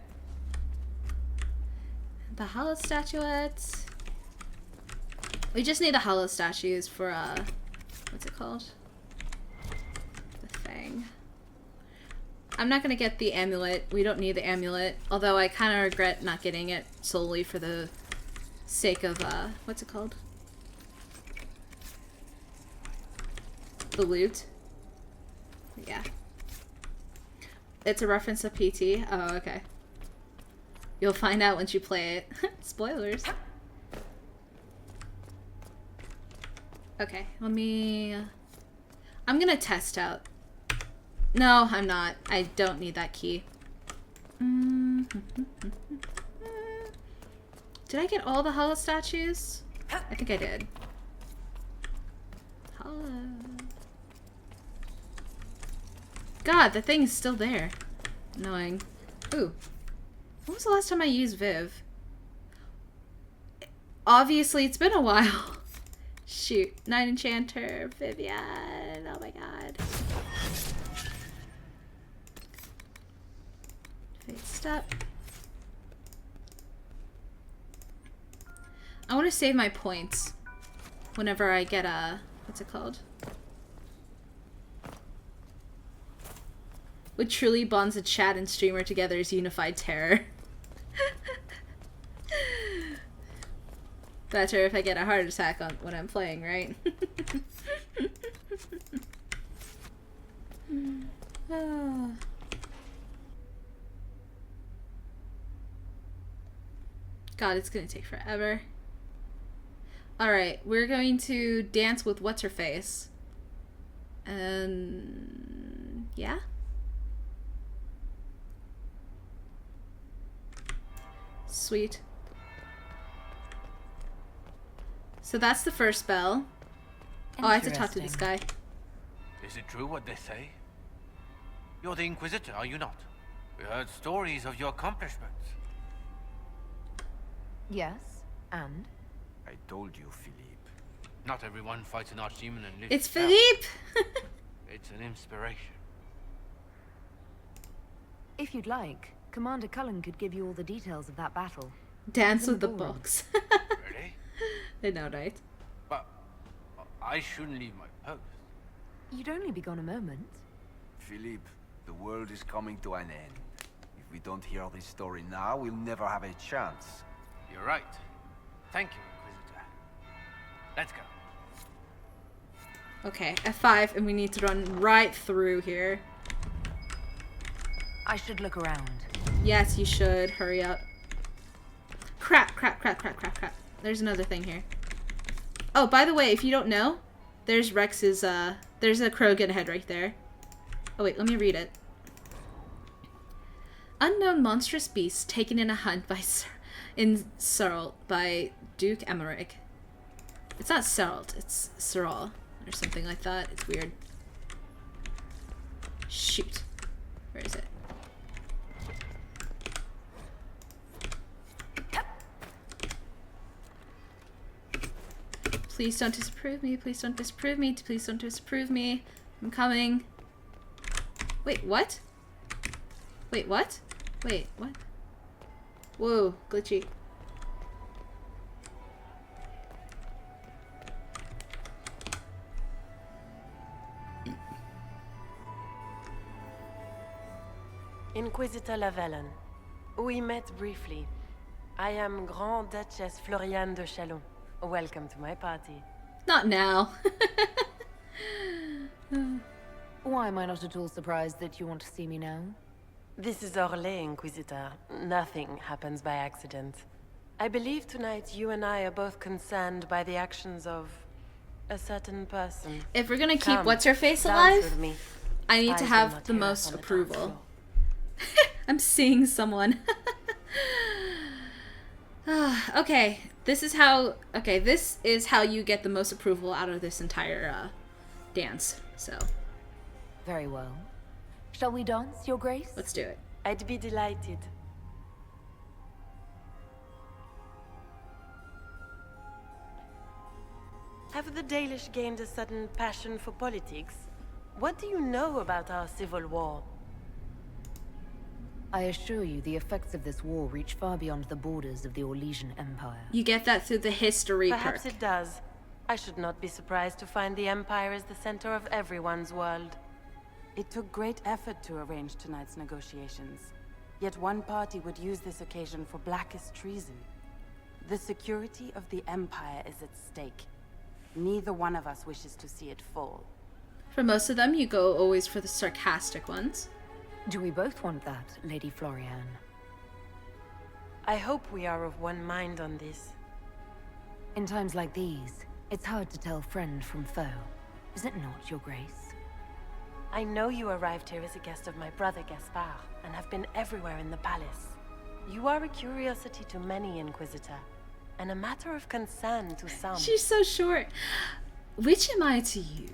Speaker 2: The hollow statuettes. We just need the hollow statues for what's it called? The thing. I'm not gonna get the amulet. We don't need the amulet. Although I kind of regret not getting it solely for the sake of what's it called? The loot. Yeah. It's a reference to PT. Oh, okay. You'll find out once you play it. Spoilers. Okay, let me... I'm gonna test out. No, I'm not. I don't need that key. Did I get all the hollow statues? I think I did. Hollow. God, the thing's still there. Annoying. Ooh. When was the last time I used Viv? Obviously, it's been a while. Shoot. Night Enchanter, Vivian. Oh my god. Fate step. I want to save my points whenever I get a... What's it called? What truly bonds a chat and streamer together is unified terror. Better if I get a heart attack on when I'm playing, right? Oh. God, it's gonna take forever. Alright, we're going to dance with What's-Her-Face. Yeah? Sweet. So that's the first spell. Oh, I have to talk to this guy.
Speaker 9: Is it true what they say? You're the Inquisitor, are you not? We heard stories of your accomplishments.
Speaker 12: Yes, and?
Speaker 8: I told you, Philippe.
Speaker 9: Not everyone fights an archdemon and lives.
Speaker 2: It's Philippe!
Speaker 9: It's an inspiration.
Speaker 12: If you'd like, Commander Cullen could give you all the details of that battle.
Speaker 2: Dance with the books.
Speaker 9: Really?
Speaker 2: I know, right?
Speaker 9: But I shouldn't leave my post.
Speaker 12: You'd only be gone a moment.
Speaker 11: Philippe, the world is coming to an end. If we don't hear this story now, we'll never have a chance.
Speaker 9: You're right. Thank you, Inquisitor. Let's go.
Speaker 2: Okay, F5, and we need to run right through here.
Speaker 12: I should look around.
Speaker 2: Yes, you should. Hurry up. Crap, crap, crap, crap, crap, crap. There's another thing here. Oh, by the way, if you don't know, there's Rex's, there's a Krogan head right there. Oh wait, let me read it. Unknown monstrous beast taken in a hunt by Seralt by Duke Emmerich. It's not Seralt, it's Serral or something like that. It's weird. Shoot. Where is it? Please don't disapprove me. Please don't disapprove me. Please don't disapprove me. I'm coming. Wait, what? Wait, what? Wait, what? Whoa, glitchy.
Speaker 20: Inquisitor Lavellan. We met briefly. I am Grand Duchess Floriane de Chalon. Welcome to my party.
Speaker 2: Not now.
Speaker 21: Why am I not at all surprised that you want to see me now?
Speaker 20: This is Orlesian, Inquisitor. Nothing happens by accident. I believe tonight you and I are both concerned by the actions of a certain person.
Speaker 2: If we're gonna keep
Speaker 20: Come,
Speaker 2: what's-her-face
Speaker 20: dance
Speaker 2: alive,
Speaker 20: with me.
Speaker 2: I need to
Speaker 20: Spies
Speaker 2: have
Speaker 20: will not
Speaker 2: the
Speaker 20: hear us
Speaker 2: most
Speaker 20: on the dance
Speaker 2: approval.
Speaker 20: floor.
Speaker 2: I'm seeing someone. Okay, this is how you get the most approval out of this entire dance. So,
Speaker 21: Very well. Shall we dance, Your Grace?
Speaker 2: let's do it.
Speaker 20: I'd be delighted. Have the Dalish gained a sudden passion for politics? What do you know about our civil war?
Speaker 21: I assure you, the effects of this war reach far beyond the borders of the Orlesian Empire.
Speaker 2: You get that through the history
Speaker 20: Perhaps
Speaker 2: perk.
Speaker 20: it does. I should not be surprised to find the Empire is the center of everyone's world.
Speaker 22: It took great effort to arrange tonight's negotiations. Yet one party would use this occasion for blackest treason. The security of the Empire is at stake. Neither one of us wishes to see it fall.
Speaker 2: For most of them, you go always for the sarcastic ones.
Speaker 21: Do we both want that, Lady Floriane?
Speaker 20: I hope we are of one mind on this.
Speaker 21: In times like these, it's hard to tell friend from foe. Is it not, Your Grace?
Speaker 20: I know you arrived here as a guest of my brother Gaspard, and have been everywhere in the palace. You are a curiosity to many, Inquisitor, and a matter of concern to some.
Speaker 2: She's so short. Which am I to you?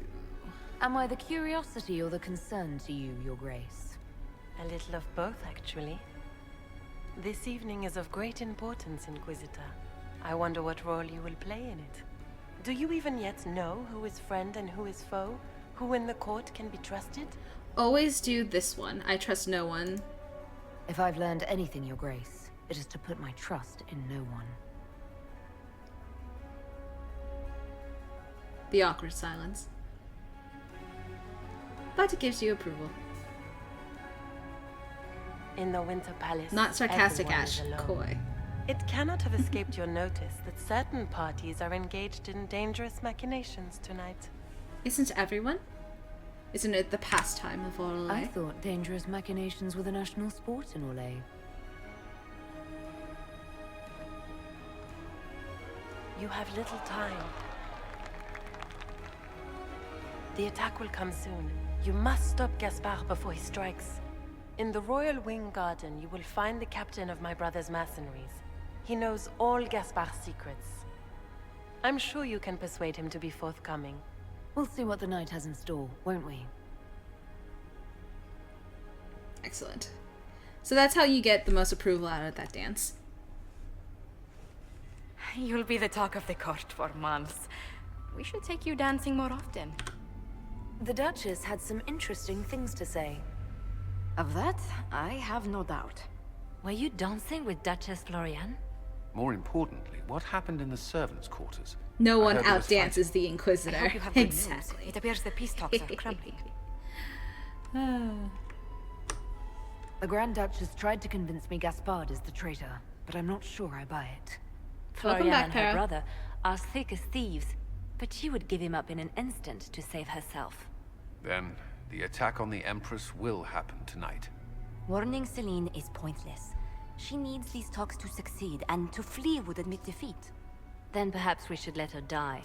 Speaker 21: Am I the curiosity or the concern to you, Your Grace?
Speaker 20: A little of both, actually. This evening is of great importance, Inquisitor. I wonder what role you will play in it. Do you even yet know who is friend and who is foe? Who in the court can be trusted?
Speaker 2: Always do this one. I trust no one.
Speaker 21: If I've learned anything, Your Grace, it is to put my trust in no one.
Speaker 2: The awkward silence. But it gives you approval.
Speaker 20: In the Winter Palace,
Speaker 2: Not sarcastic,
Speaker 20: everyone
Speaker 2: Ashe.
Speaker 20: is alone.
Speaker 2: Coy.
Speaker 20: It cannot have escaped your notice that certain parties are engaged in dangerous machinations tonight.
Speaker 2: Isn't everyone? Isn't it the pastime of Orlais?
Speaker 21: I thought dangerous machinations were the national sport in Orlais.
Speaker 20: You have little time. The attack will come soon. You must stop Gaspard before he strikes. In the Royal Wing Garden, you will find the captain of my brother's mercenaries. He knows all Gaspard's secrets. I'm sure you can persuade him to be forthcoming.
Speaker 21: We'll see what the night has in store, won't we?
Speaker 2: Excellent. So that's how you get the most approval out of that dance.
Speaker 23: You'll be the talk of the court for months. We should take you dancing more often.
Speaker 12: The Duchess had some interesting things to say.
Speaker 23: Of that, I have no doubt.
Speaker 5: Were you dancing with Duchess Floriane?
Speaker 10: More importantly, what happened in the servants' quarters?
Speaker 2: No
Speaker 10: I
Speaker 2: one
Speaker 10: heard there was
Speaker 2: outdances the Inquisitor.
Speaker 23: I hope you have good
Speaker 2: Exactly.
Speaker 23: news. It appears the peace talks are crumbling.
Speaker 21: The Grand Duchess tried to convince me Gaspard is the traitor, but I'm not sure I buy it.
Speaker 2: Welcome
Speaker 5: Floriane
Speaker 2: back,
Speaker 5: and her
Speaker 2: Kara.
Speaker 5: brother are thick as thieves, but she would give him up in an instant to save herself.
Speaker 10: Then, the attack on the Empress will happen tonight.
Speaker 15: Warning Celine is pointless. She needs these talks to succeed, and to flee would admit defeat.
Speaker 5: Then perhaps we should let her die.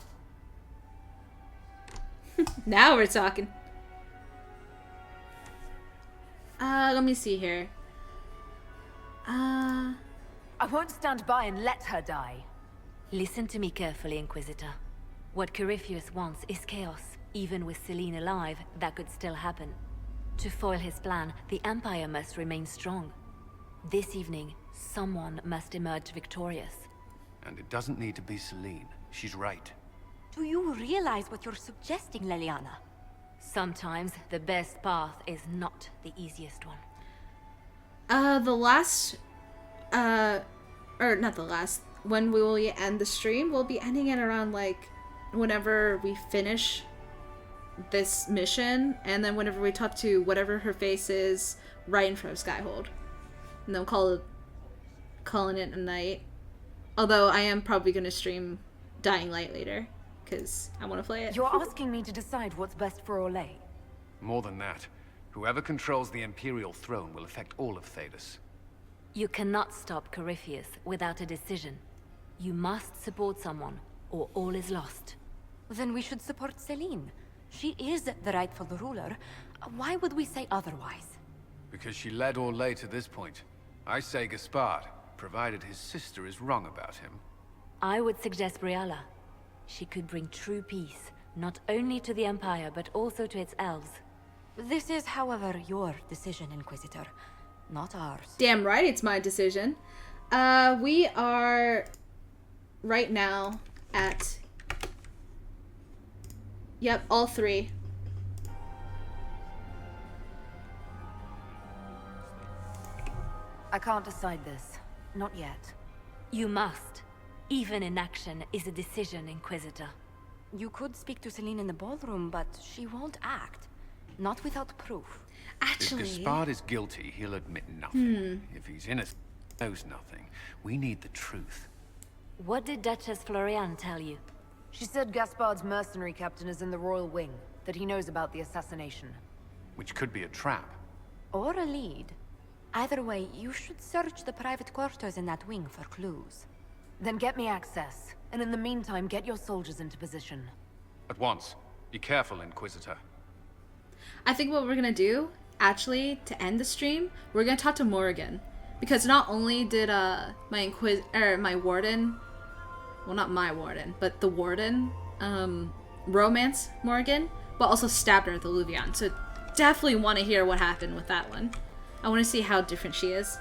Speaker 2: Now we're talking. Let me see here.
Speaker 21: I won't stand by and let her die.
Speaker 5: Listen to me carefully, Inquisitor. What Corypheus wants is chaos. Even with Celine alive, that could still happen. To foil his plan, the Empire must remain strong. This evening, someone must emerge victorious.
Speaker 10: And it doesn't need to be Celine. She's right.
Speaker 15: Do you realize what you're suggesting, Leliana?
Speaker 5: Sometimes the best path is not the easiest one.
Speaker 2: When we will end the stream, we'll be ending it around, like, whenever we finish this mission, and then whenever we talk to whatever her face is right in front of Skyhold. And then calling it a night. Although I am probably going to stream Dying Light later, because I want to play it.
Speaker 21: You're asking me to decide what's best for Orlais?
Speaker 4: More than that. Whoever controls the Imperial throne will affect all of Thedas.
Speaker 5: You cannot stop Corypheus without a decision. You must support someone, or all is lost.
Speaker 15: Then we should support Celine. She is the rightful ruler. Why would we say otherwise?
Speaker 4: Because she led Orlais to this point. I say Gaspard, provided his sister is wrong about him.
Speaker 5: I would suggest Briala. She could bring true peace, not only to the Empire, but also to its elves.
Speaker 15: This is, however, your decision, Inquisitor, not ours.
Speaker 2: Damn right, it's my decision. We are right now at... Yep, all three.
Speaker 21: I can't decide this. Not yet.
Speaker 5: You must. Even inaction is a decision, Inquisitor.
Speaker 15: You could speak to Celine in the ballroom, but she won't act. Not without proof.
Speaker 2: Actually...
Speaker 4: If Gaspard is guilty, he'll admit nothing. If he's innocent, he knows nothing. We need the truth.
Speaker 5: What did Duchess Florian tell you?
Speaker 12: She said Gaspard's mercenary captain is in the Royal Wing, that he knows about the assassination.
Speaker 4: Which could be a trap.
Speaker 15: Or a lead. Either way, you should search the private quarters in that wing for clues.
Speaker 12: Then get me access, and in the meantime, get your soldiers into position.
Speaker 4: At once. Be careful, Inquisitor.
Speaker 2: I think what we're gonna do, actually, to end the stream, we're gonna talk to Morrigan. Because not only did my warden, well, not my warden, but the warden, romance Morrigan, but also stabbed her at the Luvian. So definitely want to hear what happened with that one. I want to see how different she is.